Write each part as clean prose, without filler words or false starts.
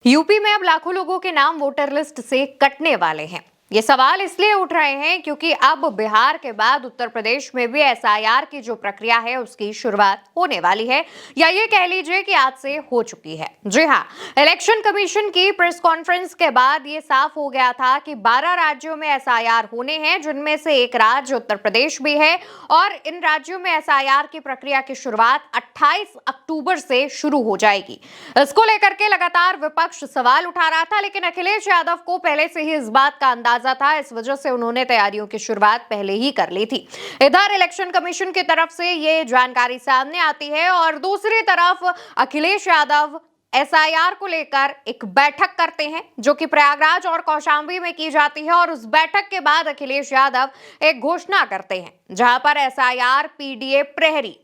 UP में अब लाखों लोगों के नाम वोटर लिस्ट से कटने वाले हैं। ये सवाल इसलिए उठ रहे हैं क्योंकि अब बिहार के बाद उत्तर प्रदेश में भी एसआईआर की जो प्रक्रिया है उसकी शुरुआत होने वाली है, या ये कह लीजिए कि आज से हो चुकी है। जी हाँ, इलेक्शन कमीशन की प्रेस कॉन्फ्रेंस के बाद ये साफ हो गया था कि 12 राज्यों में एसआईआर होने हैं, जिनमें से एक राज्य उत्तर प्रदेश भी है। और इन राज्यों में एसआईआर की प्रक्रिया की शुरुआत 28 अक्टूबर से शुरू हो जाएगी। इसको लेकर के लगातार विपक्ष सवाल उठा रहा था, लेकिन अखिलेश यादव को पहले से ही इस बात का अंदाजा था। इस वजह से उन्होंने तैयारियों की शुरुआत पहले ही कर ली थी। इधर इलेक्शन कमीशन की तरफ से ये जानकारी सामने आती है और दूसरी तरफ अखिलेश यादव एसआईआर को लेकर एक बैठक करते हैं, जो कि प्रयागराज और कौशाम्बी में की जाती है। और उस बैठक के बाद अखिलेश यादव एक घोषणा करते हैं, जहां पर एसआईआर पीडीए प्रहरी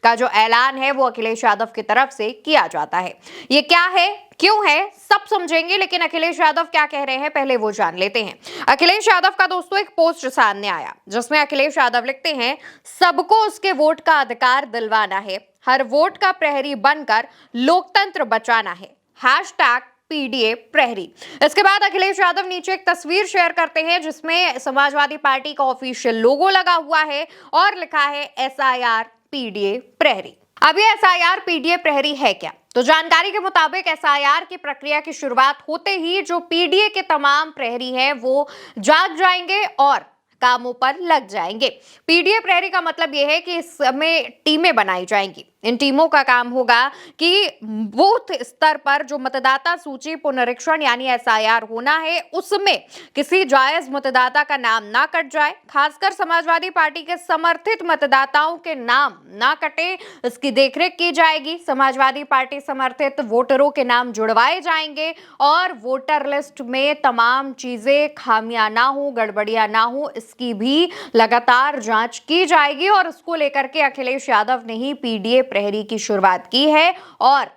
का जो ऐलान है वो अखिलेश यादव की तरफ से किया जाता है। ये क्या है, क्यों है, सब समझेंगे, लेकिन अखिलेश यादव क्या कह रहे हैं पहले वो जान लेते हैं। अखिलेश यादव का दोस्तों एक पोस्ट सामने आया, जिसमें अखिलेश यादव लिखते हैं, सबको उसके वोट का अधिकार दिलवाना है, हर वोट का प्रहरी बनकर लोकतंत्र बचाना है, हैशटैग पीडीए प्रहरी। इसके बाद अखिलेश यादव नीचे एक तस्वीर शेयर करते हैं, जिसमें समाजवादी पार्टी का ऑफिशियल लोगो लगा हुआ है और लिखा है एसआईआर पीडीए प्रहरी। अब ये एसआईआर पीडीए प्रहरी है क्या? तो जानकारी के मुताबिक एसआईआर की प्रक्रिया की शुरुआत होते ही जो पीडीए के तमाम प्रहरी हैं वो जाग जाएंगे और कामों पर लग जाएंगे। पीडीए प्रहरी का मतलब यह है कि इसमें टीमें बनाई जाएंगी। इन टीमों का काम होगा कि बूथ स्तर पर जो मतदाता सूची पुनरीक्षण यानी एसआईआर होना है, उसमें किसी जायज मतदाता का नाम ना कट जाए। खासकर समाजवादी पार्टी के समर्थित मतदाताओं के नाम ना कटे, इसकी देखरेख की जाएगी। समाजवादी पार्टी समर्थित वोटरों के नाम जुड़वाए जाएंगे और वोटर लिस्ट में तमाम चीजें खामियां ना हो, गड़बड़ियां ना हो, इसकी भी लगातार जांच की जाएगी। और इसको लेकर के अखिलेश यादव ने ही पीडीए प्रहरी की शुरुआत की है और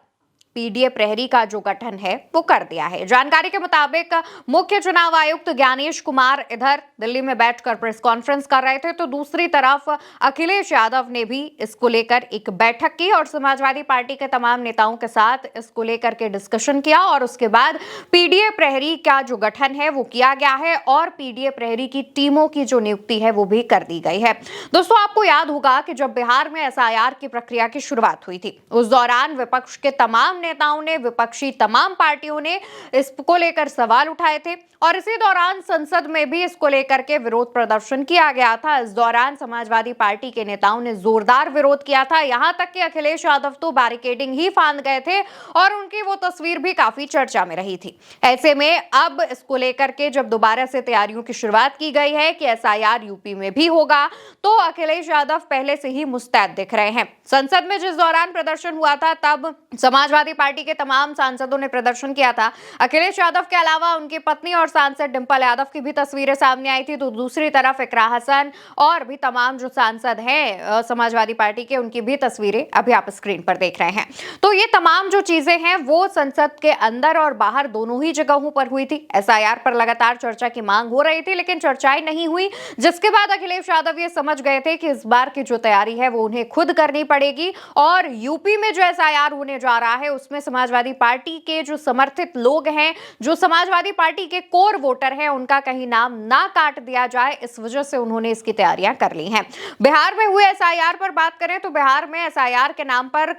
पीडीए प्रहरी का जो गठन है वो कर दिया है। जानकारी के मुताबिक मुख्य चुनाव आयुक्त ज्ञानेश कुमार इधर दिल्ली में बैठकर प्रेस कॉन्फ्रेंस कर रहे थे, तो दूसरी तरफ अखिलेश यादव ने भी इसको लेकर एक बैठक की और समाजवादी पार्टी के तमाम नेताओं के साथ इसको लेकर के डिस्कशन किया। और उसके बाद पीडीए प्रहरी का जो गठन है वो किया गया है और पीडीए प्रहरी की टीमों की जो नियुक्ति है वो भी कर दी गई है। दोस्तों, आपको याद होगा कि जब बिहार में एसआईआर की प्रक्रिया की शुरुआत हुई थी, उस दौरान विपक्ष के तमाम नेताओं ने, विपक्षी तमाम पार्टियों ने इसको लेकर सवाल उठाए थे और इसी दौरान संसद में भी इसको लेकर के विरोध प्रदर्शन किया गया था। इस दौरान समाजवादी पार्टी के नेताओं ने जोरदार विरोध किया था, यहां तक कि अखिलेश यादव तो बैरिकेडिंग ही फांद गए थे और उनकी वो तस्वीर भी काफी चर्चा में रही थी। ऐसे में अब इसको लेकर के जब दोबारा से तैयारियों की शुरुआत की गई है कि एसआईआर यूपी में भी होगा, तो अखिलेश यादव पहले से ही मुस्तैद दिख रहे हैं। संसद में जिस दौरान प्रदर्शन हुआ था, तब समाजवादी पार्टी के तमाम सांसदों ने प्रदर्शन किया था। अखिलेश यादव के अलावा उनकी पत्नी और सांसद डिंपल यादव की भी तस्वीरें सामने आई थी। तो दूसरी तरफ इकरा हसन और भी तमाम जो सांसद हैं समाजवादी पार्टी के, उनकी भी तस्वीरें अभी आप स्क्रीन पर देख रहे हैं। तो ये तमाम जो चीजें हैं वो संसद के अंदर और बाहर दोनों ही जगहों पर हुई थी। एसआईआर पर लगातार चर्चा की मांग हो रही थी, लेकिन चर्चाएं नहीं हुई, जिसके बाद अखिलेश यादव ये समझ गए थे कि इस बार की जो तैयारी है वो उन्हें खुद करनी पड़ेगी। और यूपी में जो एसआईआर होने जा रहा है उसमें समाजवादी पार्टी के जो समर्थित लोग हैं, जो समाजवादी पार्टी के कोर वोटर हैं, उनका कहीं नाम ना काट दिया जाए, इस वजह से उन्होंने इसकी तैयारियां कर ली हैं। बिहार में हुए एसआईआर पर बात करें तो बिहार में एसआईआर के नाम पर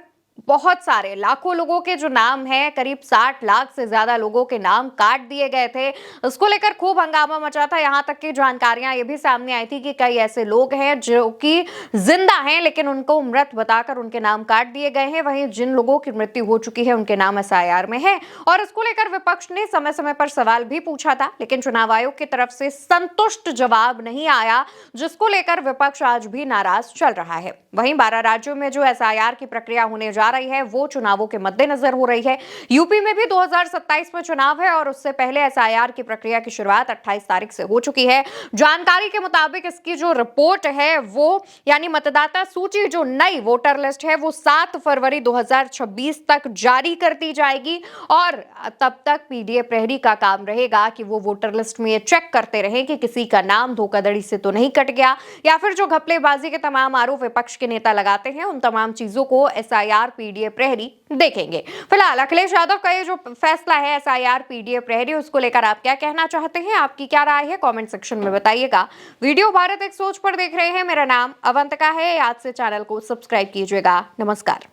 बहुत सारे लाखों लोगों के जो नाम हैं, करीब 60 लाख से ज्यादा लोगों के नाम काट दिए गए थे। इसको लेकर खूब हंगामा मचा था। यहां तक कि जानकारियां ये भी सामने आई थी कि कई ऐसे लोग हैं जो कि जिंदा हैं, लेकिन उनको मृत बताकर उनके नाम काट दिए गए हैं। वहीं जिन लोगों की मृत्यु हो चुकी है उनके नाम एसआईआर में है। और इसको लेकर विपक्ष ने समय समय पर सवाल भी पूछा था, लेकिन चुनाव आयोग की तरफ से संतुष्ट जवाब नहीं आया, जिसको लेकर विपक्ष आज भी नाराज चल रहा है। वहीं 12 राज्यों में जो एसआईआर की प्रक्रिया होने जा रही है वो चुनावों के मद्देनजर हो रही है। यूपी में भी 2027 में चुनाव है और उससे पहले एसआईआर की प्रक्रिया की शुरुआत 28 तारीख से हो चुकी है। जानकारी के मुताबिक इसकी जो रिपोर्ट है वो यानी मतदाता सूची, जो नई वोटर लिस्ट है वो 7 फरवरी 2026 तक जारी कर दी जाएगी। और तब तक पीडीए प्रहरी का काम रहेगा कि वो वोटर लिस्ट में ये चेक करते रहे कि किसी का नाम धोखाधड़ी से तो नहीं कट गया, या फिर जो घपलेबाजी के तमाम आरोप विपक्ष के नेता लगाते हैं उन तमाम चीजों को एसआईआर पीडीए प्रहरी देखेंगे। फिलहाल अखिलेश यादव का ये जो फैसला है एसआईआर पीडीए प्रहरी, उसको लेकर आप क्या कहना चाहते हैं? आपकी क्या राय है? कमेंट सेक्शन में बताइएगा। वीडियो भारत एक सोच पर देख रहे हैं। मेरा नाम अवंतिका है। आज से चैनल को सब्सक्राइब कीजिएगा। नमस्कार।